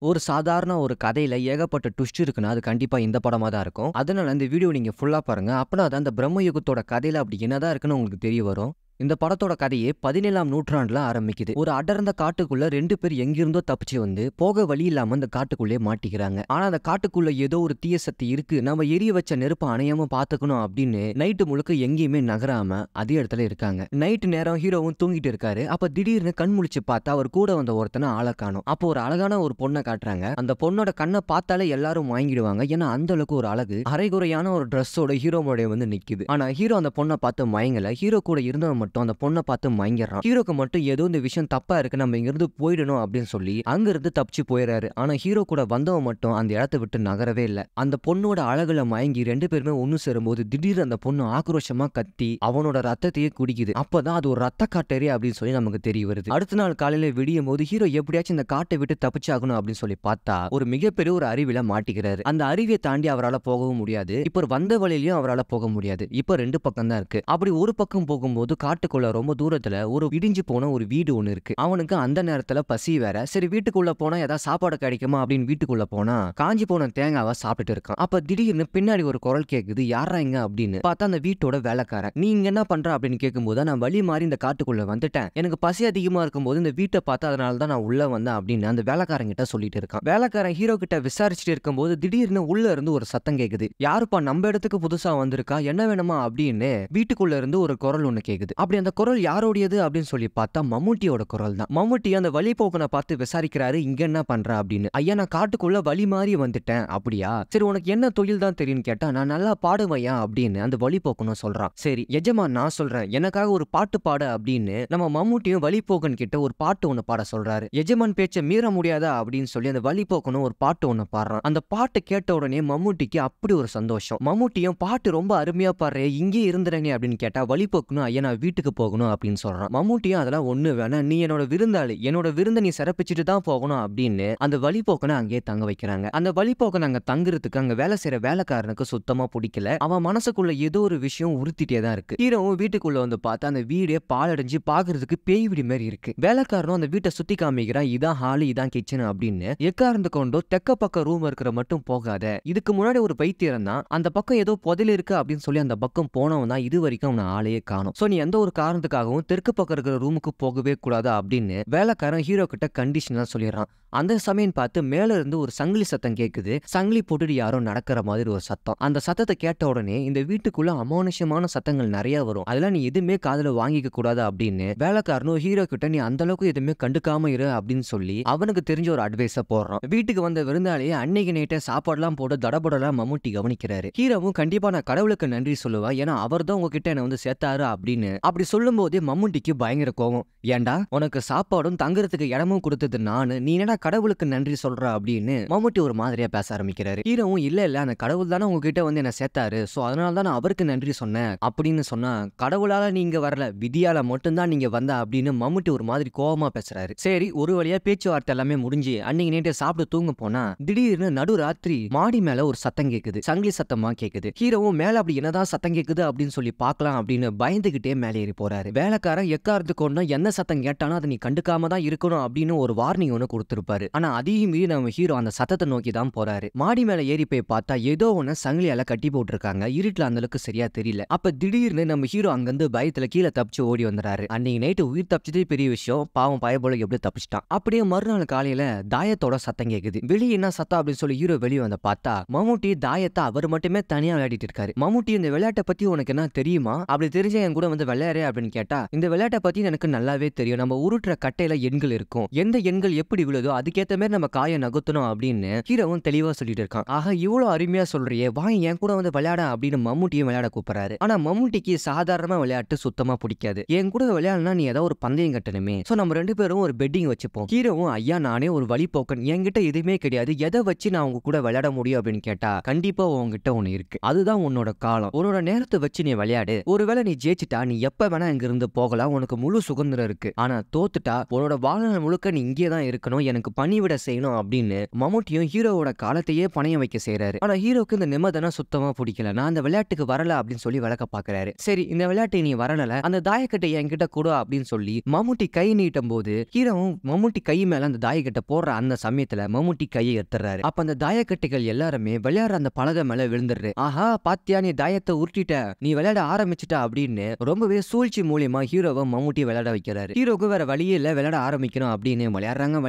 ஒரு சாதாரண ஒரு கதையில ஏகப்பட்ட ட்விஸ்ட் இருக்குன்னா, அது கண்டிப்பா இந்த படமா தான் இருக்கும். அதனால இந்த வீடியோ நீங்க ஃபுல்லா பாருங்க. அப்பனா தான் அந்த பிரம்ம யுகத்தோட கதையில அப்படி என்னதான் இருக்குன்னு உங்களுக்கு தெரிய வரும். இந்த படத்தோட கதையே 17ஆம் நூற்றாண்டுல ஆரம்பிக்குது. ஒரு அடர்ந்த காட்டுக்குள்ள 2 பேர் எங்கிருந்தோ தப்பிச்சு வந்து, போக வழி இல்லாம அந்த காட்டுக்குள்ளயே மாட்டிக்கிறாங்க. ஆனா அந்த காட்டுக்குள்ள ஏதோ ஒரு தீய சக்தி இருக்கு. நம்ம எரிய வச்ச நெருப்ப அணையாம பாத்துக்கணும் அப்படின்னு நைட்டு முழுக்க எங்கேயுமே நகராம அதே இடத்துல இருக்காங்க. நைட் நேரம் ஹீரோவும் தூங்கிட்டு இருக்காரு. அப்ப திடீர்னு கண் முழிச்சு பார்த்தா அவர் கூட வந்த ஒருத்தனை ஆள காணோம். அப்போ ஒரு அழகான ஒரு பொண்ண காட்டுறாங்க. அந்த பொண்ணோட கண்ண பார்த்தாலே எல்லாரும் மயங்கிடுவாங்க. ஏன்னா அந்த அளவுக்கு ஒரு அழகு. அரைகுறையான ஒரு ட்ரெஸ்ஸோட ஹீரோ முன்னாடி வந்து நிக்குது. ஆனா ஹீரோ அந்த பொண்ண பார்த்து மயங்கல. ஹீரோ கூட இருந்தவன் மட்டும் அந்த பொண்ண பார்த்து மயங்கிடுறான். ஹீரோக்கு மட்டும் ஏதோ இந்த விஷயம் தப்பா இருக்கு. நம்ம இங்க இருந்து போயிடணும் அப்படின்னு சொல்லி அங்க இருந்து தப்பிச்சு போயிடுறாரு. ஆனா ஹீரோ கூட வந்தவன் மட்டும் அந்த இடத்தை விட்டு நகரவே இல்ல. அந்த பொண்ணோட அழகுல மயங்கி 2 பேருமே ஒண்ணு சேரும்போது திடீர்னு அந்த பொண்ணு ஆக்ரோஷமா கத்தி அவனோட ரத்தத்தையே குடிக்குது. அப்பதான் அது ஒரு ரத்த காட்டேரி அப்படின்னு சொல்லி நமக்கு தெரிய வருது. அடுத்த நாள் காலையில விடியும் போது ஹீரோ எப்படியாச்சும் இந்த காட்டை விட்டு தப்பிச்சாகணும் அப்படின்னு சொல்லி பார்த்தா ஒரு மிகப்பெரிய ஒரு அருவில மாட்டிக்கிறாரு. அந்த அருவியை தாண்டி அவரால் போகவும் முடியாது. இப்ப வந்த வழியிலயும் அவரால் போக முடியாது. இப்ப 2 பக்கம் தான் இருக்கு. அப்படி ஒரு பக்கம் போகும்போது காட்டுக்குள்ள ரொம்ப தூரத்துல ஒரு இடிஞ்சு போன ஒரு வீடு ஒண்ணு இருக்கு. அவனுக்கு அந்த நேரத்துல பசி வேற. சரி வீட்டுக்குள்ள போனா ஏதாவது சாப்பாடு கிடைக்குமா அப்படின்னு வீட்டுக்குள்ள போனா காஞ்சி போன தேங்காவை சாப்பிட்டுட்டு இருக்கான். அப்ப திடீர்னு பின்னாடி ஒரு குரல் கேக்குது. யாரா இங்க அப்படின்னு பார்த்தா அந்த வீட்டோட வேலைக்காரன். நீ இங்க என்ன பண்ற அப்படின்னு கேட்கும்போது நான் வழி மாறி இந்த காட்டுக்குள்ள வந்துட்டேன். எனக்கு பசி அதிகமா இருக்கும்போது இந்த வீட்டை பார்த்து அதனால தான் நான் உள்ள வந்தேன் அப்படின்னு அந்த வேலைக்காரன் கிட்ட சொல்லிட்டு இருக்கான். வேலைக்காரன் ஹீரோ கிட்ட விசாரிச்சுட்டு இருக்கும்போது திடீர்னு உள்ள இருந்து ஒரு சத்தம் கேக்குது. யாருப்பா நம்ம இடத்துக்கு புதுசா வந்திருக்கா, என்ன வேணுமா அப்படின்னு வீட்டுக்குள்ள இருந்து ஒரு குரல் ஒண்ணு கேக்குது. அப்படி அந்த குரல் யாரோடையது அப்படின்னு சொல்லி பார்த்தா மம்முட்டியோட குரல் தான். மம்முட்டி அந்த வழிபோக்கனை பார்த்து விசாரிக்கிறாரு. இங்க என்ன பண்ற அப்படின்னு. ஐயா நான் காட்டுக்குள்ள வழி மாறி வந்துட்டேன். அப்படியா, சரி உனக்கு என்ன தொழில் தான் தெரியும் கேட்டா நான் நல்லா பாடுவையா அப்படின்னு அந்த வழிபோக்கனும் சொல்றான். சரி எஜமா நான் சொல்றேன், எனக்காக ஒரு பாட்டு பாட அப்படின்னு நம்ம மம்முட்டியும் வழிபோக்கன் கிட்ட ஒரு பாட்டு ஒண்ணு பாட சொல்றாரு. எஜமான் பேச்ச மீற முடியாதா அப்படின்னு சொல்லி அந்த வழிபோக்கனும் ஒரு பாட்டு ஒண்ணு பாடுறான். அந்த பாட்டு கேட்ட உடனே மம்முட்டிக்கு அப்படி ஒரு சந்தோஷம். மம்முட்டியும் பாட்டு ரொம்ப அருமையா பாடுறே, இங்கே இருந்துறேனே அப்படின்னு கேட்டா வழிபோக்கனும் ஐயா நான் வீட்டுக்கு போகணும் அப்படின்னு சொல்றான். மம்முட்டியும் அதெல்லாம் ஒண்ணு வேணா, நீ என்னோட விருந்தாளி, என்னோட விருந்த நீ சிறப்பிச்சுட்டு தான் போகணும் அப்படின்னு அந்த வழிபோக்கனை அங்கேயே தங்க வைக்கிறாங்க. அந்த வழிபோக்கன் அங்க தங்குறதுக்கு அங்க வேலை செய்யற வேலைக்காரனுக்கு சுத்தமா பிடிக்கல. அவன் மனசுக்குள்ள ஏதோ ஒரு விஷயம் உறுத்திட்டே தான் இருக்கு. ஹீரோவும் வீட்டுக்குள்ள வந்து பார்த்தா அந்த வீடே பாலடைஞ்சு பாக்குறதுக்கு பேய் வீடு மாதிரி இருக்கு. வேலைக்காரனும் அந்த வீட்டை சுத்தி காமிக்கிறான். இதான் ஹாலு, இதான் கிச்சன் அப்படின்னு. எக்காரந்து கொண்டோ தெக்க பக்கம் ரூம் இருக்கிற மட்டும் போகாத, இதுக்கு முன்னாடி ஒரு பைத்தியம் தான் அந்த பக்கம் ஏதோ புதையல் இருக்கு அப்படின்னு சொல்லி அந்த பக்கம் போனவன் தான் இது வரைக்கும் அவனை ஆளையே காணும். சோ நீ எந்த ஒரு காரணத்துக்காகவும் தெற்கு பக்கம் இருக்கிற ரூமுக்கு போகவே கூடாது அப்படின்னு வேலைக்காரன் ஹீரோ கிட்ட கண்டிஷனா சொல்லிடுறான். அந்த சமயம் பார்த்து மேல இருந்து ஒரு சங்கிலி சத்தம் கேக்குது. சங்கிலி போட்டுட்டு யாரோ நடக்கிற மாதிரி ஒரு சத்தம். அந்த சத்தத்தை கேட்ட உடனே இந்த வீட்டுக்குள்ள அமானுஷ்யமான சத்தங்கள் நிறைய வரும். அதெல்லாம் நீ எதுவுமே காதுல வாங்கிக்க கூடாது அப்படின்னு வேலைக்காரனும் ஹீரோ கிட்ட நீ அந்த அளவுக்கு எதுவுமே கண்டுக்காம இரு அப்படின்னு சொல்லி அவனுக்கு தெரிஞ்ச ஒரு அட்வைஸ போடுறான். வீட்டுக்கு வந்த விருந்தாளியே அன்னைக்கு நைட்டே சாப்பாடுலாம் போட்டு தடபடலாம் மம்முட்டி கவனிக்கிறாரு. ஹீரோவும் கண்டிப்பா நான் கடவுளுக்கு நன்றி சொல்லுவேன், ஏன்னா அவர் தான் உங்ககிட்ட என்ன வந்து சேர்த்தாரு அப்படின்னு அப்படி சொல்லும் போதே மம்முட்டிக்கு பயங்கர கோவம். ஏண்டா உனக்கு சாப்பாடும் தங்குறதுக்கு இடமும் கொடுத்தது நானு, நீ என்னடா கடவுளுக்கு நன்றி சொல்ற அப்படின்னு மம்முட்டி ஒரு மாதிரியா பேச ஆரம்பிக்கிறாரு. ஹீரோவும் இல்ல அந்த கடவுள் தானே உங்ககிட்ட வந்து என்ன சேர்த்தாரு, சோ அதனால தான் நான் அவருக்கு நன்றி சொன்னேன் அப்படின்னு சொன்னா, கடவுளால நீங்க வரல, விதியால மட்டும்தான் நீங்க வந்த அப்படின்னு மம்முட்டி ஒரு மாதிரி கோவமா பேசுறாரு. சரி ஒரு வழியா பேச்சுவார்த்தை எல்லாமே முடிஞ்சு அன்னைக்கு நைட்டே சாப்பிட்டு தூங்க போனா திடீர்னு நடுராத்திரி மாடி மேல ஒரு சத்தம் கேக்குது. சங்கிலி சத்தமா கேக்குது. ஹீரோவும் மேல அப்படி என்னதான் சத்தம் கேக்குது அப்படின்னு சொல்லி பார்க்கலாம் அப்படின்னு பயந்துகிட்டே மேலே ஏறி போறாரு. வேலைக்காரன் எக்காரத்து கொண்டு என்ன சத்தம் கேட்டாலும் அதை நீ கண்டுக்காம தான் இருக்கணும் அப்படின்னு ஒரு வார்னிங் ஒன்று கொடுத்திருப்பாரு. ஆனா அதையும் மீறி நம்ம ஹீரோ அந்த சத்தத்தை நோக்கி தான் போறாரு. மாடி மேல ஏறி போய் பார்த்தா ஏதோ ஒண்ணு சங்கிலியால கட்டி போட்டிருக்காங்க. இருட்டுல அந்த அளவுக்கு சரியா தெரியல. அப்ப திடீர்னு நம்ம ஹீரோ அங்கிருந்து பயத்துல கீழே தப்பிச்சு ஓடி வந்துறாரு. அன்னைக்கு நைட்டு உயிர் தப்பிச்சதே பெரிய விஷயம். பாவம் பயபோல எப்படி தப்பிச்சிட்டான். அப்படியே மறுநாள் காலையில தாயத்தோட சத்தம் கேக்குது. வெளியே என்ன சத்தம் அப்படின்னு சொல்லி ஹீரோ வெளியே வந்து பார்த்தா மம்முட்டி தாயத்தை அவர் மட்டுமே தனியா விளையாடிட்டு இருக்காரு. மம்முட்டி இந்த விளையாட்டை பத்தி உனக்கு என்ன தெரியுமா, அப்படி தெரிஞ்ச என் கூட வந்து விளையாடு அப்படின்னு கேட்டா, இந்த விளையாட்டை பத்தி எனக்கு நல்லாவே தெரியும். நம்ம உருட்டுற கட்டையில எண்கள் இருக்கும், எந்த எண்கள் எப்படி விழுதோ அதுக்கேத்த மாதிரி நம்ம காயை நகர்த்தணும் அப்படின்னு ஹீரோவும் தெளிவா சொல்லிட்டு இருக்கான். ஆக இவ்வளவு அருமையா சொல்றியே, வா என் கூட வந்து விளையாட அப்படின்னு மம்முட்டியும் விளையாட கூப்பிடுறாரு. ஆனா மம்முட்டிக்கு சாதாரண விளையாட்டு சுத்தமா பிடிக்காது. என் கூட விளையாடனா நீ ஏதாவது ஒரு பந்தயம் கட்டணுமே, சோ நம்ம 2 பேரும் ஒரு பெட்டிங் வச்சுப்போம். ஹீரோவும் ஐயா நானே ஒரு வழிபோக்கன், என்கிட்ட எதுவுமே கிடையாது, எதை வச்சு நான் உங்க கூட விளையாட முடியும் அப்படின்னு கேட்டா, கண்டிப்பா உங்ககிட்ட ஒண்ணு இருக்கு, அதுதான் உன்னோட காலம், உன்னோட நேரத்தை வச்சு நீ விளையாடு. ஒருவேளை நீ ஜெயிச்சிட்டா நீ எப்ப வேணா இங்க இருந்து போகலாம், உனக்கு முழு சுதந்திரம் இருக்கு. ஆனா தோத்துட்டா உன்னோட வாழ்நாள் முழுக்க நீ இங்கே தான் இருக்கணும், எனக்கு அவனுக்கு பணிவிட செய்யணும் அப்படின்னு மம்முட்டியும் ஹீரோவோட காலத்தையே பணைய வைக்க செய்யறாரு. ஆனா ஹீரோக்கு இந்த நிம்மதினா சுத்தமா பிடிக்கல. நான் அந்த விளையாட்டுக்கு வரல அப்படின்னு சொல்லி விளக்க பாக்குறாரு. சரி இந்த விளையாட்டை நீ வரல, அந்த தாயக்கட்டை என்கிட்ட கொடு அப்படின்னு சொல்லி மம்முட்டி கை நீட்டும் போது ஹீரோவும் மம்முட்டி கை மேல அந்த தாயக்கட்டை போடுற அந்த சமயத்துல மம்முட்டி கையை எடுத்துறாரு. அப்ப அந்த தாயக்கட்டைகள் எல்லாருமே விளையாடுற அந்த பலகை மேல விழுந்துடுது. ஆஹா பாத்தியா நீ தாயத்தை உருட்டிட்ட, நீ விளையாட ஆரம்பிச்சுட்ட அப்படின்னு ரொம்பவே சூழ்ச்சி மூலியமா ஹீரோவை மம்முட்டி விளையாட வைக்கிறாரு. ஹீரோக்கு வேற வழியே இல்ல, விளையாட ஆரம்பிக்கணும் அப்படின்னு விளையாடுறாங்க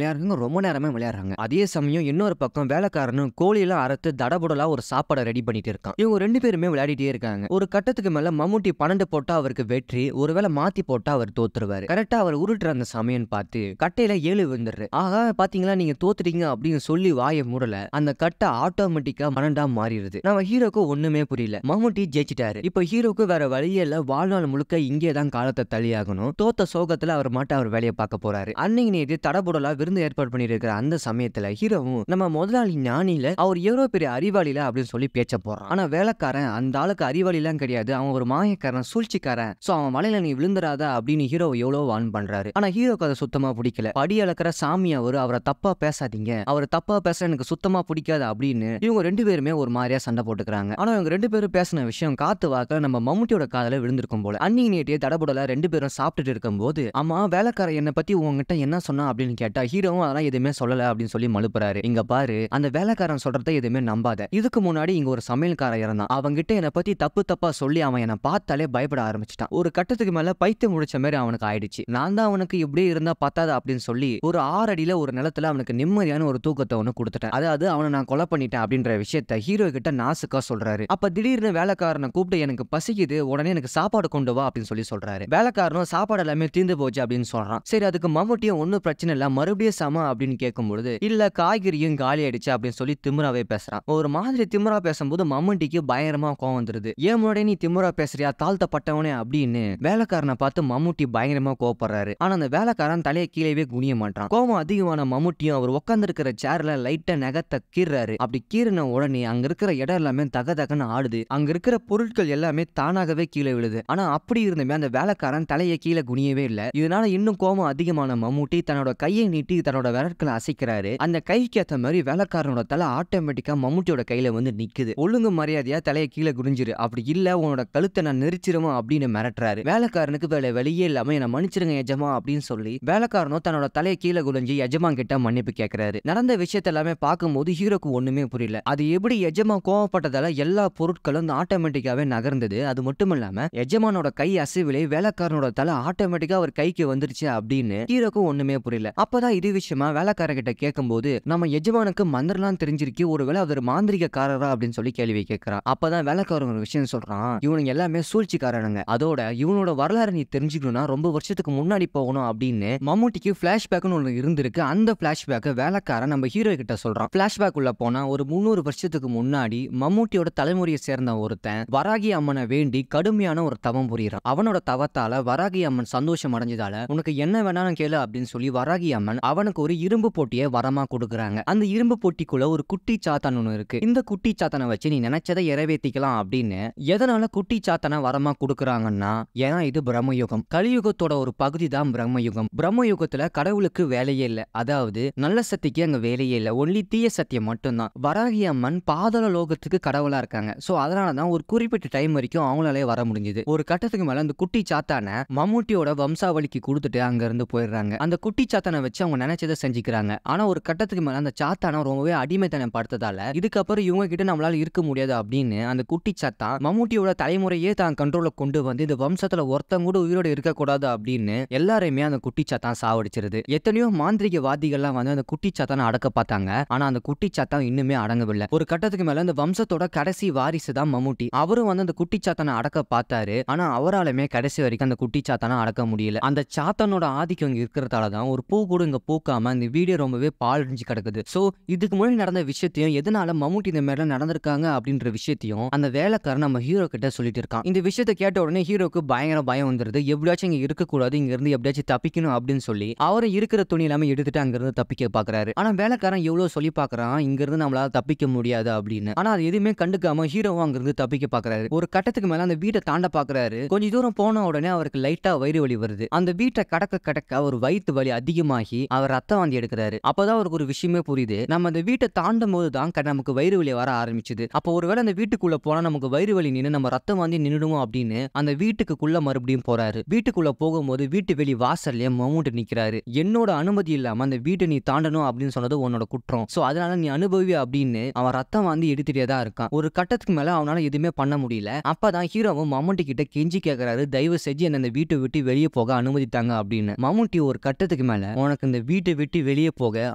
ரொம்ப நேரமே விளையாடுறாங்க. அதே சமயம் இன்னொரு பக்கம் வேலைக்காரனும் கோழியெல்லாம் அறுத்து தடபுடலா ஒரு சாப்பாடை ரெடி பண்ணிட்டு இருக்கான். இவங்க ரெண்டு பேருமே விளையாடிட்டே இருக்காங்க. ஒரு கட்டத்துக்கு மேல மம்முட்டி 12 போட்டா அவருக்கு வெற்றி, ஒருவேளை மாத்தி போட்டா அவர் தோத்துருவாரு. கரெக்டா அவர் உருட்டுற அந்த சமயம் பார்த்து கட்டையில 7 விழுந்துரு. ஆஹா பாத்தீங்களா நீங்க தோத்துட்டீங்க அப்படின்னு சொல்லி வாயை மூடல, அந்த கட்டை ஆட்டோமேட்டிக்கா 12 மாறிடுது. நம்ம ஹீரோக்கு ஒண்ணுமே புரியல, மம்முட்டி ஜெயிச்சிட்டாரு. இப்ப ஹீரோக்கு வேற வழியே இல்ல, வாழ்நாள் முழுக்க இங்கேதான் காலத்தை தள்ளியாகணும். தோத்த சோகத்துல அவர் மட்டும் அவர் வேலையை பார்க்க போறாரு. அன்னைக்கு நேற்று தடபுடலா விருந்து ஏற்பாடு பண்ணிட்டு இருக்கிற அந்த சமயத்துல ஹீரோவும் நம்ம முதலாளி ஞானில அவர் எவ்வளவு பெரிய அறிவாளில அப்படின்னு சொல்லி பேச்ச போறான். ஆனா வேலைக்காரன் அந்த ஆளுக்கு அறிவாளி எல்லாம் கிடையாது, அவன் ஒரு மாயக்காரன், சூழ்ச்சிக்காரன், சோ அவன் வலையில நீ விழுந்துராத அப்படின்னு ஹீரோ எவ்வளவு வான் பண்றாரு. ஆனா ஹீரோக்கு அதை சுத்தமா பிடிக்கல. படி அளக்கிற சாமி அவரை தப்பா பேசாதீங்க, அவர் தப்பா பேச எனக்கு சுத்தமா பிடிக்காது அப்படின்னு இவங்க ரெண்டு பேருமே ஒரு மாதிரியா சண்டை போட்டுக்கிறாங்க. ஆனா இவங்க ரெண்டு பேரும் பேசின விஷயம் காத்து வாக்க நம்ம மம்முட்டியோட காதல விழுந்திருக்கும் போல. அன்னைக்கு நேற்று தடபுடல ரெண்டு பேரும் சாப்பிட்டுட்டு இருக்கும் போது அம்மா வேலைக்காரன் என்னை பத்தி உங்ககிட்ட என்ன சொன்னா அப்படின்னு கேட்டா ஹீரோவும் அதெல்லாம் எதுவுமே சொல்லல அப்படின்னு சொல்லி மழுப்புறாரு. இங்க பாரு, அந்த வேலைக்காரன் சொல்றத எதுவுமே நம்பாத. இதுக்கு முன்னாடி இங்க ஒரு சமையல்காரன் இருந்தான், அவங்கிட்ட என்னை பத்தி தப்பா சொல்லி அவன் என்னை பார்த்தாலே பயப்பட ஆரம்பிச்சிட்டான். ஒரு கட்டத்துக்கு மேல பைத்தியம் முடிச்ச மாதிரி அவனுக்கு ஆயிடுச்சு. நான் தான் அவனுக்கு இப்படியே இருந்தா பத்தாத அப்படின்னு சொல்லி ஒரு 6 அடியில ஒரு நிலத்துல அவனுக்கு நிம்மதியான ஒரு தூக்கத்தை ஒண்ணு கொடுத்துட்டேன். அதாவது அவனை நான் கொலை பண்ணிட்டேன் அப்படின்ற விஷயத்த ஹீரோ கிட்ட நாசுக்கா சொல்றாரு. அப்ப திடீர்னு வேலைக்காரனை கூப்பிட்டு எனக்கு பசிக்குது, உடனே எனக்கு சாப்பாடு கொண்டு வா அப்படின்னு சொல்லி சொல்றாரு. வேலைக்காரனும் சாப்பாடு எல்லாமே தீர்ந்து போச்சு அப்படின்னு சொல்றான். சரி அதுக்கு மம்முட்டியும் ஒன்னும் பிரச்சனை இல்ல, மறுபடியும் சம அப்படின்னு கேட்கும்பொழுது இல்ல காய்கறியும் காலி ஆயிடுச்சு அப்படின்னு சொல்லி திமிராவே பேசுறான். ஒரு மாதிரி திமிரா பேசும்போது மம்முட்டிக்கு பயங்கரமா கோவம் வந்துருது. ஏன் முன்னாடி நீ திமிரா பேசுறியா தாழ்த்தப்பட்டவனே அப்படின்னு வேலைக்காரனை பார்த்து மம்முட்டி பயங்கரமா கோவப்படுறாரு. ஆனா அந்த வேலைக்காரன் தலையை கீழே குனிய மாட்டான். கோவம் அதிகமான மம்முட்டியும் அவர் உட்கார்ந்து இருக்கிற சேர்ல லைட்டா நகத்தை கீறாரு. அப்படி கீறின உடனே அங்க இருக்கிற இடம் எல்லாமே தகன்னு ஆடுது. அங்க இருக்கிற பொருட்கள் எல்லாமே தானாகவே கீழே விழுது. ஆனா அப்படி இருந்துமே அந்த வேலைக்காரன் தலையை கீழே குனியவே இல்ல. இதனால இன்னும் கோவம் அதிகமான மம்முட்டி தன்னோட கையை நீட்டி தன்னோட விரட்களை அசைக்கிறாரு. அந்த கைக்கு ஏத்த மாதிரி வேலைக்காரனோட தலை ஆட்டோமேட்டிக்கா மம்முட்டியோட கையில வந்து நிக்குது. ஒழுங்கு மரியாதையா தலையை கீழே குனிஞ்சிரு, அப்படி இல்ல உன்னோட கழுத்தை நான் நெரிச்சிருவோம் அப்படின்னு மிரட்டுறாரு. வேலைக்காரனுக்கு வேலை வெளியே இல்லாம என்ன மன்னிச்சிருங்க எஜமா அப்படின்னு சொல்லி வேலைக்காரனும் தன்னோட தலையை கீழே குனிஞ்சு எஜமான் கிட்ட மன்னிப்பு கேட்கிறாரு. நடந்த விஷயத்த எல்லாமே பார்க்கும்போது ஹீரோக்கு ஒண்ணுமே புரியல. அது எப்படி எஜமா கோவப்பட்டதால எல்லா பொருட்களும் ஆட்டோமேட்டிக்காவே நகர்ந்தது. அது மட்டும் இல்லாம எஜமானோட கை அசைவிலே வேலைக்காரனோட தலை ஆட்டோமேட்டிக்கா அவர் கைக்கு வந்துருச்சு அப்படின்னு ஹீரோக்கு ஒண்ணுமே புரியல. அப்பதான் இது விஷயமா வேலைக்காரர்கிட்ட கேட்கும்போது நம்ம எஜமானுக்கு மந்திரம்லாம் தெரிஞ்சிருக்கு, ஒருவேளை அவர் மாந்திரிகக்காரரா அப்படின்னு சொல்லி கேள்வி கேட்கிறான். அப்பதான் வேலைக்காரன் ஒரு விஷயம் சொல்றான், இவனுங்க எல்லாமே சூழ்ச்சிக்காரனுங்க, அதோட இவனோட வரலாறு நீ தெரிஞ்சுக்கணும்னா ரொம்ப வருஷத்துக்கு முன்னாடி போகணும் அப்படின்னு மம்முட்டிக்கு பிளாஷ்பேக்னு ஒன்று இருந்திருக்கு. அந்த பிளாஷ்பேக் வேலைக்காரன் நம்ம ஹீரோ கிட்ட சொல்றான். பிளாஷ்பேக் உள்ள போனா ஒரு 300 வருஷத்துக்கு முன்னாடி மம்முட்டியோட தலைமுறையை சேர்ந்த ஒருத்தன் வராகி அம்மனை வேண்டி கடுமையான ஒரு தவம் புரியுறான். அவனோட தவத்தால வராகி அம்மன் சந்தோஷம் அடைஞ்சதால உனக்கு என்ன வேணாலும் கேளு அப்படின்னு சொல்லி வராகி அம்மன் அவனுக்கு ஒரு இரும்பு போட்டியை வரமா கொடுக்குறாங்க. அந்த இரும்பு போட்டிக்குள்ள ஒரு குட்டி சாத்தான் ஒண்ணு இருக்கு. இந்த குட்டி சாத்தானை வச்சு நீ நினைச்சதை நிறைவேற்றிக்கலாம் அப்படின்னு. எதனால குட்டி சாத்தானை வரமா கொடுக்குறாங்கன்னா ஏன்னா இது பிரம்மயுகம், கலியுகத்தோட ஒரு பகுதி தான் பிரம்மயுகம். பிரம்மயுகத்துல கடவுளுக்கு வேலையே இல்ல, அதாவது நல்ல சக்திக்கு அங்க வேலையே இல்ல, ஒன்லி தீய சத்தியம் மட்டும்தான். வராகி அம்மன் பாதாள லோகத்துக்கு கடவுளா இருக்காங்க. சோ அதனாலதான் ஒரு குறிப்பிட்ட டைம் வரைக்கும் அவங்களாலே வர முடிஞ்சது. ஒரு கட்டத்துக்கு மேல அந்த குட்டி சாத்தான மம்முட்டியோட வம்சாவளிக்கு கொடுத்துட்டு அங்க இருந்து போயிடுறாங்க. அந்த குட்டி சாத்தானை வச்சு அவங்க நினைச்சதை செஞ்சுக்கிறாங்க. ஆனா ஒரு கட்டத்துக்கு மேல அந்த சாத்தான ரொம்பவே அடிமைத்தனம் படுத்ததால இதுக்கப்புறம் இவங்க கிட்ட நம்மளால இருக்க முடியாது அப்படின்னு அந்த குட்டி சாத்தான் மம்முட்டியோட தலைமுறையே தான் கண்ட்ரோல கொண்டு வந்து இந்த வம்சத்துல ஒருத்தங்க கூட உயிரோட இருக்கக்கூடாது அப்படின்னு எல்லாரையுமே அந்த குட்டி சாத்தான் சாவடிச்சிருது. எத்தனையோ மாந்திரிக வாதிகள்லாம் வந்து அந்த குட்டி சாத்தான அடக்க பார்த்தாங்க. ஆனா அந்த குட்டி சாத்தான் இன்னுமே அடங்கவில்லை. ஒரு கட்டத்துக்கு மேல அந்த வம்சத்தோட கடைசி வாரிசு தான் மம்முட்டி. அவரும் வந்து அந்த குட்டி சாத்தான அடக்க பார்த்தாரு. ஆனா அவராலுமே கடைசி வரைக்கும் அந்த குட்டி சாத்தான அடக்க முடியல. அந்த சாத்தானோட ஆதிக்கம் இங்க இருக்கிறதால தான் ஒரு பூ கூட இங்க பூக்காம இந்த வீடியோ ரொம்பவே பாழடைஞ்சு கிடக்குது. சோ இதுக்கு முன்னாடி நடந்த விஷயத்தையும் எதனால மம்முட்டி இந்த மாதிரி நடந்திருக்காங்க அப்படின்ற விஷயத்தையும் அந்த வேலைக்காரன் நம்ம ஹீரோ கிட்ட சொல்லிட்டு இருக்கான். இந்த விஷயத்தை கேட்ட உடனே ஹீரோக்கு பயங்கர பயம் வந்துருது. எப்படியாச்சும் இங்க இருக்கக்கூடாது, இங்க இருந்து எப்படியாச்சும் தப்பிக்கணும் அப்படின்னு சொல்லி அவரை இருக்கிற துணி எல்லாமே எடுத்துட்டு அங்க இருந்து தப்பிக்க பாக்குறாரு. ஆனா வேலைக்காரன் எவ்வளவு சொல்லி பாக்குறான் இங்க இருந்து நம்மளால தப்பிக்க முடியாது அப்படின்னு. ஆனா அது எதுவுமே கண்டுக்காம ஹீரோவும் அங்க இருந்து தப்பிக்க பாக்குறாரு. ஒரு கட்டத்துக்கு மேல அந்த வீட்டை தாண்ட பாக்குறாரு. கொஞ்ச தூரம் போன உடனே அவருக்கு லைட்டா வயிறு வலி வருது. அந்த வீட்டை கடக்க கடக்க ஒரு வயிற்று வலி அதிகமாகி அவர் ரத்தம் வாந்தி எடுக்கிறாரு. அப்பதான் அவருக்கு ஒரு விஷயமே புரியுது. நம்ம அந்த வீட்டை தாண்டும் போது தான் நமக்கு வயிறு வலி வர ஆரம்பிச்சுது. அப்போ ஒருவேளை அந்த வீட்டுக்குள்ள போனா நமக்கு வயிறு வலி நின்று நம்ம ரத்தம் வாந்தி நின்னுடுமோ அப்படின்னு அந்த வீட்டுக்குள்ள மறுபடியும் போறாரு. வீட்டுக்குள்ள போகும்போது வீட்டு வெளி வாசல்ல மம்முட்டி நிக்கிறாரு. என்னோட அனுமதி இல்லாம அந்த வீட்டை நீ தாண்டணும் அப்படின்னு சொன்னது உன்னோட குற்றம். சோ அதனால நீ அனுபவி அப்படின்னு அவன் ரத்தம் வாந்தி எடுத்துட்டே தான் இருக்கான். ஒரு கட்டத்துக்கு மேல அவனால எதுவுமே பண்ண முடியல. அப்பதான் ஹீரோவும் மம்முட்டி கிட்ட கெஞ்சி கேக்குறாரு, தயவு செஞ்சு என்ன இந்த வீட்டை விட்டு வெளியே போக அனுமதித்தாங்க அப்படின்னு. மம்முட்டி ஒரு கட்டத்துக்கு மேல உனக்கு இந்த வீட்டை விட்டு வெளியே போக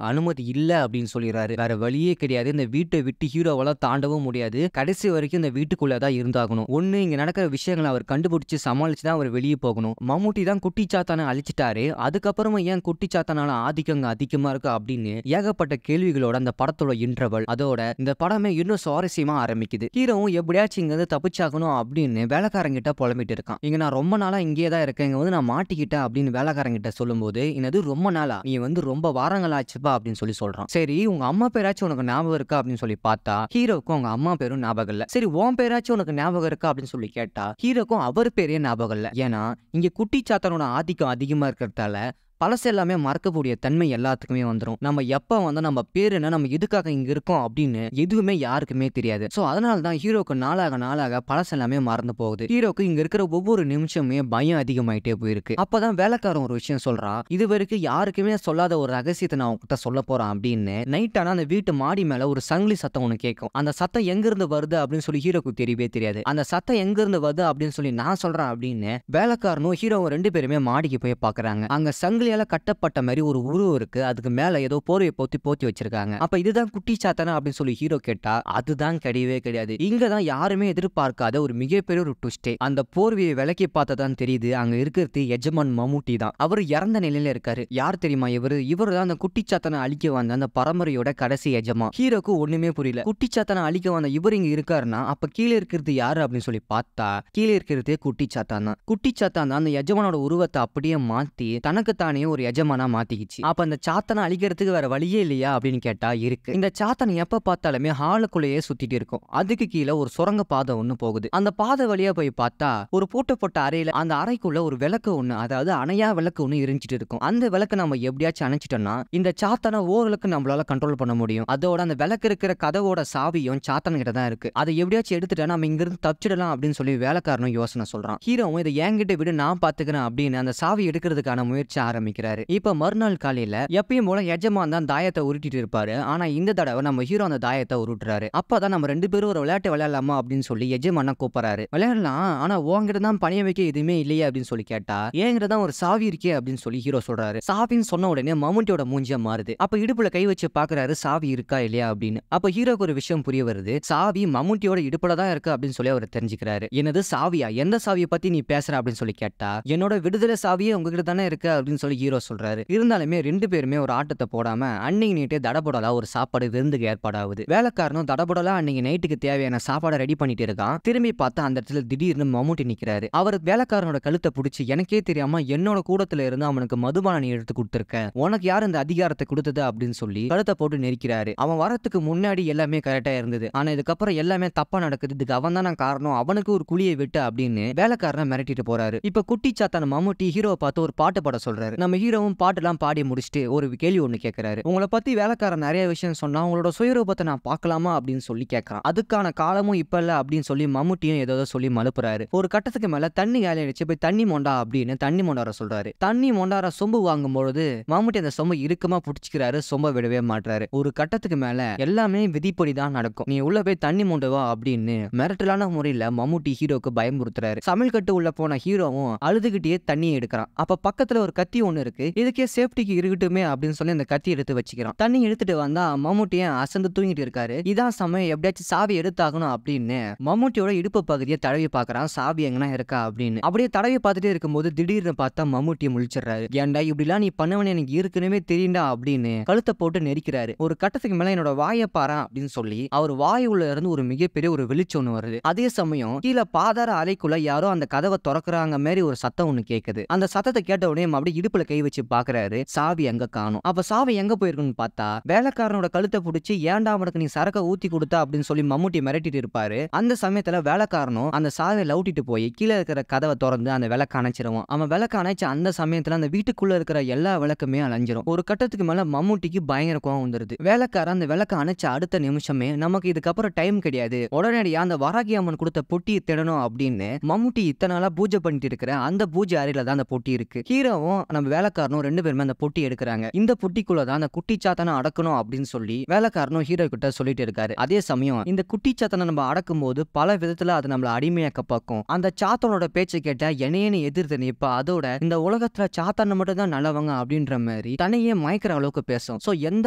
அனுமதி இல்ல அப்படின்னு சொல்லிடுறாரு. வேற வழியே கிடையாது. இந்த வீட்டை விட்டு ஹீரோவால தாண்டவும் முடியாது. கடைசி வரைக்கும் இந்த வீட்டுக்குள்ளதான் இருந்தாகணும். ஒண்ணு இங்க நடக்கிற விஷயங்களை அவர் கண்டுபிடிச்சு சமாளிச்சுதான் அவர் வெளியே போகணும். மம்முட்டி தான் குட்டி சாத்தான அழிச்சிட்டாரு. அதுக்கப்புறமா ஏன் குட்டி சாத்தானால ஆதிக்கம் அதிகமா இருக்கு அப்படின்னு ஏகப்பட்ட கேள்விகளோட அந்த படத்தோட இன்டர்வல் அதோட இந்த படமே இன்னும் சுவாரஸ்யமா ஆரம்பிக்குது. ஹீரோவும் எப்படியாச்சும் இங்க இருந்து தப்பிச்சாகணும் அப்படின்னு வேலைக்காரங்கிட்ட புலம்பிட்டு இருக்கான். இங்க நான் ரொம்ப நாளா இங்கே தான் இருக்கேன், இங்க வந்து நான் மாட்டிக்கிட்டேன் அப்படின்னு வேலைக்காரங்கிட்ட சொல்லும்போது, என்னது ரொம்ப நாளா, நீ வந்து ரொம்ப வாரங்கள் ஆச்சுப்பா அப்படின்னு சொல்றான். சரி உங்க அம்மா பேராச்சும் உனக்கு ஞாபகம் இருக்கா அப்படின்னு சொல்லி பார்த்தா ஹீரோக்கும் அவங்க அம்மா பேரும் ஞாபகம் இல்ல. சரி உன் பேராச்சும் உனக்கு ஞாபகம் இருக்கா அப்படின்னு சொல்லி கேட்டா ஹீரோக்கும் அவர் பேரே ஞாபகம் இல்ல. ஏன்னா இங்க குட்டி சாத்தானோட ஆதிக்கம் அதிகமா இருக்கிறதால பழசு எல்லாமே மறக்கக்கூடிய தன்மை எல்லாத்துக்குமே வந்துடும். நம்ம எப்ப வந்து நம்ம பேர் என்ன, நம்ம எதுக்காக இங்க இருக்கோம் அப்படின்னு எதுவுமே யாருக்குமே தெரியாது. சோ அதனாலதான் ஹீரோக்கு நாளாக நாளாக பழசு எல்லாமே மறந்து போகுது. ஹீரோக்கு இங்க இருக்கிற ஒவ்வொரு நிமிஷமே பயம் அதிகமாயிட்டே போயிருக்கு. அப்பதான் வேலைக்காரன் ஒரு விஷயம் சொல்றான், இது வரைக்கும் யாருக்குமே சொல்லாத ஒரு ரகசியத்தை நான் உங்ககிட்ட சொல்ல போறேன் அப்படின்னு. நைட் ஆனா அந்த வீட்டு மாடி மேல ஒரு சங்கிலி சத்தம் ஒண்ணு கேட்கும். அந்த சத்தம் எங்க இருந்து வருது அப்படின்னு சொல்லி ஹீரோக்கு தெரியவே தெரியாது. அந்த சத்தம் எங்க இருந்து வருது அப்படின்னு சொல்லி நான் சொல்றேன் அப்படின்னு வேலைக்காரனும் ஹீரோவும் ரெண்டு பேருமே மாடிக்கு போய் பாக்குறாங்க. அங்க சங்கிலி கட்டப்பட்ட மாதிரி ஒரு உருவம் இருக்கு. அதுக்கு மேல ஏதோ போர்வையை போத்தி வச்சிருக்காங்க. அப்ப இதுதான் குட்டி சாத்தானா அப்படின்னு சொல்லி ஹீரோ கேட்டா அதுதான் கிடையவே கிடையாது. இங்கதான் யாருமே எதிர்பார்க்காத ஒரு மிகப்பெரிய ஒரு ட்விஸ்டே. அந்த போர்வையை விலக்கி பார்த்ததான் தெரியுது அங்க இருக்கிறது எஜமான் மம்முட்டி தான். அவர் இறந்த நிலையில இருக்காரு. யார் தெரியுமா இவரு தான் அந்த குட்டி சாத்தானை அழிக்க வந்த அந்த பரம்பரையோட கடைசி எஜமான். ஹீரோக்கு ஒண்ணுமே புரியல. குட்டி சாத்தானை அழிக்க வந்த இவர் இங்க இருக்காருன்னா அப்ப கீழே இருக்கிறது யாரு அப்படின்னு சொல்லி பார்த்தா கீழே இருக்கிறதே குட்டி சாத்தான் தான். குட்டி சாத்தான் தான் அந்த எஜமானோட உருவத்தை அப்படியே மாத்தி தனக்கு தானே ஒரு எஜமானா மாத்திக்கிச்சு. அப்ப அந்த சாத்தனை அழிக்கிறதுக்கு வேற வழியே இல்லையா அப்படின்னு கேட்டா இருக்கு. இந்த சாத்தனை எப்ப பார்த்தாலுமே ஹாலுக்குள்ளேயே சுத்திட்டு இருக்கும். அதுக்கு கீழே ஒரு சுரங்க பாதை ஒண்ணு போகுது. அந்த பாதை வழியா போய் பார்த்தா ஒரு பூட்டப்பட்ட அறையில அந்த அறைக்குள்ள ஒரு விளக்கு ஒண்ணு, அதாவது அணையா விளக்கு ஒண்ணு எரிஞ்சிட்டு இருக்கும். அந்த விளக்கு நம்ம எப்படியாச்சும் அணைச்சிட்டோம்னா இந்த சாத்தனை ஓரளவுக்கு நம்மளால கண்ட்ரோல் பண்ண முடியும். அதோட அந்த விளக்கு இருக்கிற கதவோட சாவியும் சாத்தன் கிட்ட தான் இருக்கு. அதை எப்படியாச்சும் எடுத்துட்டா நம்ம இங்க இருந்து தப்பிச்சிடலாம் அப்படின்னு சொல்லி வேலைக்காரனும் யோசனை சொல்றான். ஹீரோவும் இதை என்கிட்ட விட நான் பாத்துக்கிறேன் அப்படின்னு அந்த சாவி எடுக்கிறதுக்கான முயற்சி ஆரம்பிக்கிறாரு. இப்ப மறுநாள் காலையில எப்பயும் போல எஜமான் தான் தாயத்தை உருட்டிட்டு இருப்பாரு. ஆனா இந்த தடவை நம்ம ஹீரோ அந்த தாயத்தை உருட்டுறாரு. அப்பதான் நம்ம ரெண்டு பேரும் ஒரு விளையாட்டு விளையாடலாமா அப்படின்னு சொல்லி எஜமான கூப்பிடுறாரு. விளையாடலாம், ஆனா உங்ககிட்ட தான் பணிய வைக்க எதுவுமே இல்லையே அப்படின்னு சொல்லி கேட்டா என்கிட்ட தான் ஒரு சாவி இருக்கே அப்படின்னு சொல்லி ஹீரோ சொல்றாரு. சாவின்னு சொன்ன உடனே மம்முட்டியோட மூஞ்சியா மாறுது. அப்ப இடுப்புல கை வச்சு பாக்குறாரு சாவி இருக்கா இல்லையா அப்படின்னு. அப்ப ஹீரோக்கு ஒரு விஷயம் புரிய வருது. சாவி மம்முட்டியோட இடுப்புல தான் இருக்கு அப்படின்னு சொல்லி அவர் தெரிஞ்சுக்கிறாரு. என்னது சாவியா, எந்த சாவியை பத்தி நீ பேசுற அப்படின்னு சொல்லி கேட்டா என்னோட விடுதலை சாவியே உங்ககிட்ட தானே இருக்கு அப்படின்னு சொல்லி ஹீரோ சொல்றாரு. இருந்தாலுமே ரெண்டு பேருமே ஒரு ஆட்டத்தை போடாம அன்னைக்கு நைட்டே தடபுடலா ஒரு சாப்பாடு விருந்துக்கு ஏற்பாடாகுது. வேலைக்காரனும் தடபுடலா அன்னைக்கு நைட்டுக்கு தேவையான சாப்பாடை ரெடி பண்ணிட்டு இருக்கான். திரும்பி பார்த்தா அந்த இடத்துல திடீர்னு மம்முட்டி நிக்கிறாரு. அவர் வேலைக்காரனோட கழுத்தை பிடிச்சி எனக்கே தெரியாம என்னோட கூடத்துல இருந்து அவனுக்கு மதுபானம் நீ எடுத்து கொடுத்திருக்க, உனக்கு யார் இந்த அதிகாரத்தை கொடுத்தது அப்படின்னு சொல்லி கழுத்தை போட்டு நெரிக்கிறாரு. அவன் வரத்துக்கு முன்னாடி எல்லாமே கரெக்டா இருந்தது, ஆனா இதுக்கப்புறம் எல்லாமே தப்பா நடக்குது, இதுக்கு அவன் தானே காரணம், அவனுக்கு ஒரு குழியை விட்டு அப்படின்னு வேலைக்காரனை மிரட்டிட்டு போறாரு. இப்ப குட்டி சாத்தான மம்முட்டி ஹீரோவை பார்த்து ஒரு பாட்டு பாட சொல்றாரு. நம்ம ஹீரோவும் பாட்டுலாம் பாடி முடிச்சுட்டு ஒரு கேள்வி ஒண்ணு கேட்கிறாரு. உங்களை பத்தி வேலைக்காரன் நிறைய விஷயம் சொன்னா உங்களோட சுயரூபத்தை நான் பார்க்கலாமா அப்படின்னு சொல்லி கேட்கறான். அதுக்கான காலமும் இப்ப இல்ல அப்படின்னு சொல்லி மம்முட்டியும் ஏதோ சொல்லி மலுப்புறாரு. ஒரு கட்டத்துக்கு மேல தண்ணி காலி அடிச்சு போய் தண்ணி மொண்டா அப்படின்னு தண்ணி மொண்டார சொல்றாரு. தண்ணி மொண்டார சொம்பு வாங்கும் பொழுது மம்முட்டி அந்த சொம்பு இறுக்கமா புடிச்சுக்கிறாரு. சொம்ப விடவே மாட்டாரு. ஒரு கட்டத்துக்கு மேல எல்லாமே விதிப்படி தான் நடக்கும், நீ உள்ள போய் தண்ணி மொண்டுவா அப்படின்னு மிரட்டலான முறையில மம்முட்டி ஹீரோக்கு பயமுறுத்துறாரு. சமையல் கட்டு உள்ள போன ஹீரோவும் அழுதுகிட்டே தண்ணியை எடுக்கிறான். அப்ப பக்கத்துல ஒரு கத்தி ஒண்ணு இருக்கு, இதுக்கே சேஃப்டிக்கு இருக்கட்டுமே அப்படின்னு சொல்லி அந்த கத்தி எடுத்து வச்சுக்கிறான். தண்ணி எடுத்துட்டு வந்தா மம்முட்டியை அசந்து தூங்கிட்டு இருக்காரு. இதான் சமயம், எப்படியாச்சும் சாவி எடுத்தாகணும் அப்படின்னு மம்முட்டியோட இடுப்பு பகுதியை தடவி பாக்குறான். சாவி எங்கன்னா இருக்கா அப்படின்னு அப்படியே தடவி பார்த்துட்டே இருக்கும்போது திடீர்னு பார்த்தா மம்முட்டியை முழிச்சிடுறாரு. ஏன்டா இப்படிலாம் நீ பண்ணுவனு எனக்கு ஏற்கனவே தெரியுண்டா அப்படின்னு கழுத்தை போட்டு நெரிக்கிறாரு. ஒரு கட்டத்துக்கு மேல என்னோட வாயை பாரு அப்படின்னு சொல்லி அவர் வாய் உள்ள இருந்து ஒரு மிகப்பெரிய ஒரு வெளிச்சம் ஒண்ணு வருது. அதே சமயம் கீழே பாதார அறைக்குள்ள யாரோ அந்த கதவை திறக்கிறாங்க மாதிரி ஒரு சத்தம் ஒண்ணு கேக்குது. அந்த சத்தத்தை கேட்ட உடனே அப்படியே இடுப்புல இடுப்புல கை வச்சு பாக்குறாரு, சாவி எங்க காணோம். அப்ப சாவி எங்க போயிருக்குன்னு பார்த்தா வேலைக்காரனோட கழுத்தை பிடிச்சி ஏன்டா அவனுக்கு நீ சரக்க ஊத்தி கொடுத்த அப்படின்னு சொல்லி மம்முட்டி மிரட்டிட்டு இருப்பாரு. அந்த சமயத்துல வேலைக்காரனும் அந்த சாவியை லவுட்டிட்டு போய் கீழே இருக்கிற கதவை திறந்து அந்த விளக்க அணைச்சிருவான். அவன் விளக்க அணைச்ச அந்த சமயத்துல அந்த வீட்டுக்குள்ள இருக்கிற எல்லா விளக்குமே அணைஞ்சிரும். ஒரு கட்டத்துக்கு மேல மம்முட்டிக்கு பயங்கர கோவம் வந்துருது. வேலைக்காரன் அந்த விளக்க அணைச்ச அடுத்த நிமிஷமே நமக்கு இதுக்கப்புறம் டைம் கிடையாது, உடனடியா அந்த வராகி அம்மன் கொடுத்த பொட்டியை தேடணும் அப்படின்னு மம்முட்டி இத்தனை நாளா பூஜை பண்ணிட்டு இருக்கிற அந்த பூஜை அறையில தான் அந்த பொட்டி இருக்கு. ஹீரோவும் நம்ம வேலைக்காரனும் ரெண்டு பேருமே அந்த பொட்டி எடுக்கிறாங்க. இந்த பொட்டிக்குள்ளதான் அந்த குட்டி சாத்தனை அடக்கணும் அப்படின்னு சொல்லி வேலைக்காரனும் ஹீரோ கிட்ட சொல்லிட்டு இருக்காரு. அதே சமயம் இந்த குட்டி சாத்தனை நம்ம அடக்கும் போது பல விதத்துல அது நம்மள அடிமையாக்க பார்க்கும். அந்த சாத்தனோட பேச்சை கேட்டா என்னையே எதிர்த்து நிப்ப, அதோட இந்த உலகத்துல சாத்தான மட்டும் தான் நல்லவங்க அப்படின்ற மாதிரி தன்னையே மயக்கிற அளவுக்கு பேசும். சோ எந்த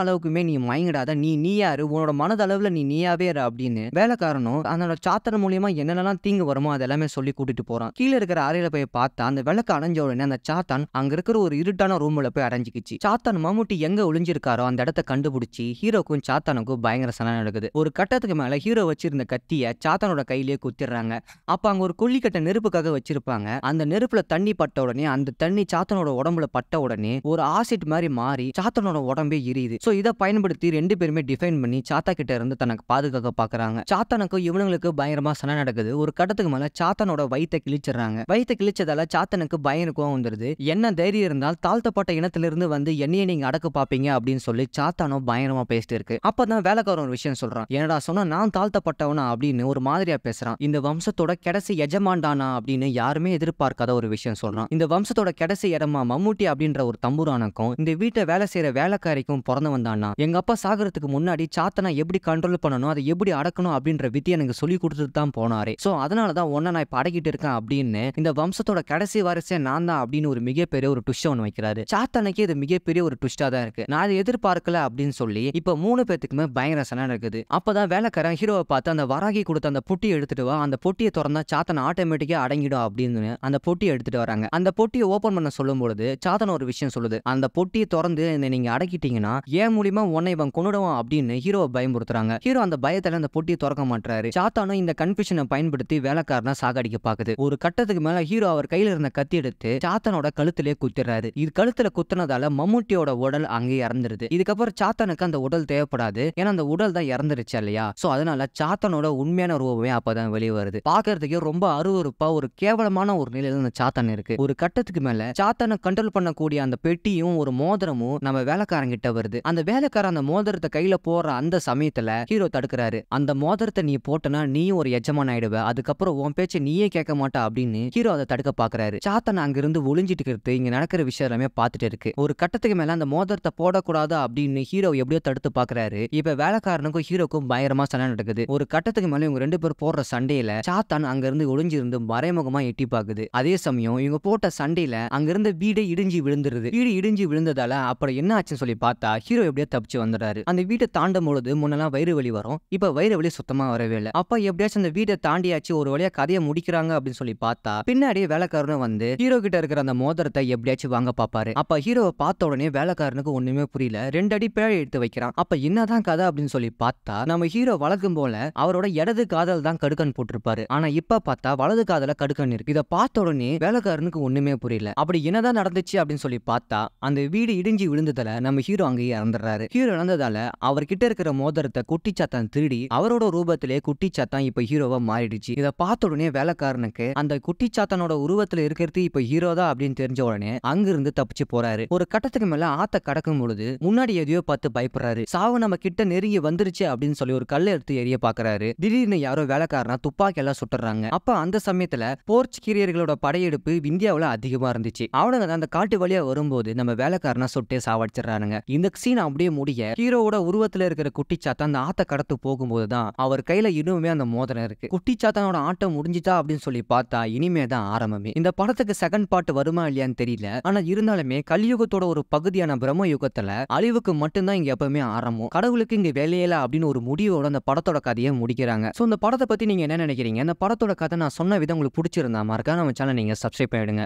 அளவுக்குமே நீ மயங்கிடாத, நீ யாரு, உன்னோட மனதளவுல நீயாவே இரு அப்படின்னு வேலைக்காரனும் அந்த சாத்தன மூலியமா என்னென்னலாம் தீங்கு வருமோ அதெல்லாமே சொல்லி கூட்டிட்டு போறான். கீழே இருக்கிற அறையில போய் பார்த்தா அந்த விளக்கு அணைஞ்ச உடனே அந்த சாத்தான் அங்க இருக்கிற ஒரு இருட்டான ரூம்ல போய் அடைஞ்சிக்கிச்சு. சாத்தான் மம்முட்டி எங்க ஒளிஞ்சிருக்காரோ அந்த இடத்த கண்டுபிடிச்சி ஹீரோக்கும் சாத்தானுக்கும் பயங்கர சண்டை நடக்குது. ஒரு கட்டத்துக்கு மேல ஹீரோ வச்சிருந்த கத்திய சாத்தானோட கையிலேயே குத்திடுறாங்க. அப்ப அங்க ஒரு கொல்லிக்கட்டை நெருப்புக்காக வச்சிருப்பாங்க. அந்த நெருப்புல தண்ணி பட்ட உடனே அந்த தண்ணி சாத்தனோட உடம்புல பட்ட உடனே ஒரு ஆசிட் மாதிரி மாறி சாத்தனோட உடம்பே எரியுது. சோ இதை பயன்படுத்தி ரெண்டு பேருமே டிஃபைன் பண்ணி சாத்தா கிட்ட இருந்து தனக்கு பாதுகாக்க பாக்குறாங்க. சாத்தானுக்கும் இவனுங்களுக்கு பயங்கரமா சண்டை நடக்குது. ஒரு கட்டத்துக்கு மேல சாத்தானோட வயித்தை கிழிச்சிடறாங்க. வயித்தை கிழிச்சதால சாத்தனுக்கு பயங்கரம் வந்துருது. என்ன தைரியம் இருந்தால் தாழ்த்தப்பட்ட இனத்திலிருந்து வந்து என்னையே நீங்க அடக்க பாப்பீங்க அப்படின்னு சொல்லி சாத்தானோ பயங்கரமா பேசிட்டு இருக்கு. அப்பதான் வேலைக்காரன் ஒரு விஷயம் சொல்றான். என்னடா சொன்னா நான் தாழ்த்தப்பட்டவனா அப்படின்னு ஒரு மாதிரியா பேசுறான். இந்த வம்சத்தோட கடைசி எஜமாண்டானா அப்படின்னு யாருமே எதிர்பார்க்காத ஒரு விஷயம் சொல்றான். இந்த வம்சத்தோட கடைசி இடமா மம்முட்டி அப்படின்ற ஒரு தம்புரானுக்கும் இந்த வீட்டை வேலை செய்யற வேலைக்காரிக்கும் பிறந்து வந்தானா. எங்க அப்பா சாகறதுக்கு முன்னாடி சாத்தனா எப்படி கண்ட்ரோல் பண்ணணும், அதை எப்படி அடக்கணும் அப்படின்ற வித்தியை எனக்கு சொல்லி கொடுத்துட்டு தான் போனாரு. சோ அதனாலதான் ஒன்ன நான் இப்ப அடக்கிட்டு இருக்கேன் அப்படின்னு இந்த வம்சத்தோட கடைசி வாரிசே நான் தான் அப்படின்னு ஒரு மிகப்பெரிய ஒரு ட்விஸ்ட் ஒன்று வைக்கிறாரு. சாத்தானுக்கு இது மிகப்பெரிய ஒரு ட்விஸ்டா தான் இருக்கு. நான் அதை எதிர்பார்க்கல அப்படின்னு சொல்லி இப்ப 3 பேத்துக்குமே பயங்கர சண்டை நடக்குது. அப்பதான் வேலைக்காரன் ஹீரோவை பார்த்து அந்த வராகி கொடுத்த அந்த பொட்டியை எடுத்துட்டு வா, அந்த பொட்டியை திறந்தா சாத்தன் ஆட்டோமேட்டிக்கா அடங்கிடும் அப்படின்னு அந்த பொட்டியை எடுத்துட்டு வராங்க. அந்த பொட்டியை ஓபன் பண்ண சொல்லும் பொழுது சாத்தன் ஒரு விஷயம் சொல்லுது. அந்த பொட்டியை திறந்து நீங்க அடக்கிட்டீங்கன்னா ஏன் மூலியமா உன்னை இவன் கொன்னுடுவான் அப்படின்னு ஹீரோவை பயமுறுத்துறாங்க. ஹீரோ அந்த பயத்துல அந்த பொட்டியை திறக்க மாட்டாரு. சாத்தானும் இந்த கன்ஃபியூஷனை பயன்படுத்தி வேலைக்காரனை சாகடிக்க பாக்குது. ஒரு கட்டத்துக்கு மேல ஹீரோ அவர் கையில இருந்த கத்தி எடுத்து சாத்தனோட கழுத்திலே குத்திடுறாரு. இது கழுத்துல குத்தினதால மம்முட்டியோட உடல் அங்கே இறந்துருது. இதுக்கப்புறம் சாத்தனுக்கு அந்த உடல் தேவைப்படாது, ஏன்னா அந்த உடல் தான் இறந்துருச்சு இல்லையா. சோ அதனால சாத்தனோட உண்மையான ரூபமே அப்பதான் வெளியே வருது. பாக்குறதுக்கு ரொம்ப அருவருப்பா ஒரு கேவலமான ஒரு நிலையில அந்த சாத்தன் இருக்கு. ஒரு கட்டத்துக்கு மேல சாத்தனை கண்ட்ரோல் பண்ணக்கூடிய அந்த பெட்டியும் ஒரு மோதிரமும் நம்ம வேலைக்காரன் கிட்ட வருது. அந்த வேலைக்காரன் அந்த மோதிரத்தை கையில போற அந்த சமயத்துல ஹீரோ தடுக்கிறாரு. அந்த மோதிரத்தை நீ போட்டனா நீயும் ஒரு எஜமான் ஆயிடுவ, அதுக்கப்புறம் உன் பேச்சை நீயே கேட்க மாட்டா அப்படின்னு ஹீரோ அதை தடுக்க பாக்குறாரு. சாத்தன் அங்கிருந்து ஒளிஞ்சிட்டு இருக்கிறது இங்க நடக்கிற விஷயம் எல்லாமே பார்த்துட்டு இருக்கு. ஒரு கட்டத்துக்கு மேல அந்த மோதிரத்தை போடக்கூடாது அப்படின்னு ஹீரோ எப்படியோ தடுத்து பாக்குறாரு. இப்ப வேலைக்காரனுக்கும் ஹீரோக்கும் பயங்கரமா சண்டை நடக்குது. ஒரு கட்டத்துக்கு மேல இவங்க ரெண்டு பேரும் போடுற சண்டையில சாத்தான் அங்க இருந்து ஒளிஞ்சிருந்து மறைமுகமா எட்டி பாக்குது. அதே சமயம் இவங்க போட்ட சண்டையில அங்க இருந்த வீடே இடிஞ்சு விழுந்துருது. வீடு இடிஞ்சு விழுந்ததால அப்புறம் என்ன ஆச்சுன்னு சொல்லி பார்த்தா ஹீரோ எப்படியோ தப்பிச்சு வந்துடுறாரு. அந்த வீட்டை தாண்டும் பொழுது முன்னெல்லாம் வயிறு வலி வரும், இப்ப வயிறு வலி சுத்தமா வரவே இல்லை. அப்ப எப்படியாச்சும் அந்த வீட்டை தாண்டியாச்சு ஒரு வழியா கதையை முடிக்கிறாங்க அப்படின்னு சொல்லி பார்த்தா பின்னாடியே வேலைக்காரனும் வந்து ஹீரோ கிட்ட இருக்கிற அந்த மோதிரத்தை எப்படியாச்சும் வாங்க பாப்பாரு. அப்ப ஹீரோவை பார்த்த உடனே வேலைக்காரனுக்கு ஒண்ணுமே புரியல, 2 அடி பிழை எடுத்து வைக்கிறான். அப்ப என்னதான் கதை அப்படின்னு சொல்லி பார்த்தா நம்ம ஹீரோ வழக்கம் போல அவரோட இடது காதல் தான் கடுக்கன் போட்டிருப்பாரு. ஆனா இப்ப பார்த்தா வலது காதல கடுக்கன் இருக்கு. இதை பார்த்த உடனே வேலைக்காரனுக்கு ஒண்ணுமே புரியல. அப்படி என்னதான் நடந்துச்சு அப்படின்னு சொல்லி பார்த்தா அந்த வீடு இடிஞ்சு விழுந்ததால நம்ம ஹீரோ அங்கேயே இறந்துடுறாரு. ஹீரோ இறந்ததால அவர்கிட்ட இருக்கிற மோதிரத்தை குட்டி சாத்தான் திருடி அவரோட ரூபத்திலே குட்டி சாத்தான் இப்ப ஹீரோவா மாறிடுச்சு. இதை பார்த்த உடனே வேலைக்காரனுக்கு அந்த குட்டி சாத்தானோட உருவத்துல இருக்கிறது இப்ப ஹீரோ தான் அப்படின்னு தெரிஞ்ச உடனே அங்கிருந்து தப்பிச்சு போறாரு. ஒரு கட்டத்துக்கு மேல ஆத்த கடக்கும் பொழுது முன்னாடி எதையோ பார்த்து பயப்படுறாரு. சாவு நம்ம கிட்ட நெருங்கி வந்துருச்சு அப்படின்னு சொல்லி ஒரு கல்லை எடுத்து எரிய பாக்குறாரு. திடீர்னு யாரோ வேலைக்காரனா துப்பாக்கி எல்லாம் சுட்டுறாங்க. அப்ப அந்த சமயத்துல போர்ச்சுகீரியர்களோட படையெடுப்பு இந்தியாவுல அதிகமா இருந்துச்சு. அவனுங்க அந்த காட்டு வழியா வரும்போது நம்ம வேலைக்காரனா சுட்டே சாவடிச்சிடறானுங்க. இந்த சீன் அப்படியே முடிய ஹீரோவோட உருவத்துல இருக்கிற குட்டி சாத்தான் அந்த ஆத்த கடத்து போகும்போதுதான் அவர் கையில இன்னுமே அந்த மோதிரம் இருக்கு. குட்டி சாத்தானோட ஆட்டம் முடிஞ்சிட்டா அப்படின்னு சொல்லி பார்த்தா இனிமே தான் ஆரம்பமே. இந்த படத்துக்கு செகண்ட் பார்ட் வருமா இல்லையான்னு தெரியல, ஆனா இருந்தாலுமே கலியுகத்தோட ஒரு பகுதியான பிரம்ம யுகத்துல அழிவுக்கு மட்டும்தான் இங்க எப்பவுமே ஆரம்பம், கடவுளுக்கு இங்க வேலையில அப்படின்னு ஒரு முடிவோட அந்த படத்தோட கதையை முடிக்கிறாங்க. சோ இந்த படத்தை பத்தி நீங்க என்ன நினைக்கிறீங்க? இந்த படத்தோட கதை நான் சொன்ன விதம் உங்களுக்கு பிடிச்சிருந்தா மறக்காம நம்ம சேனலை நீங்க சப்ஸ்கிரைப் பண்ணிடுங்க.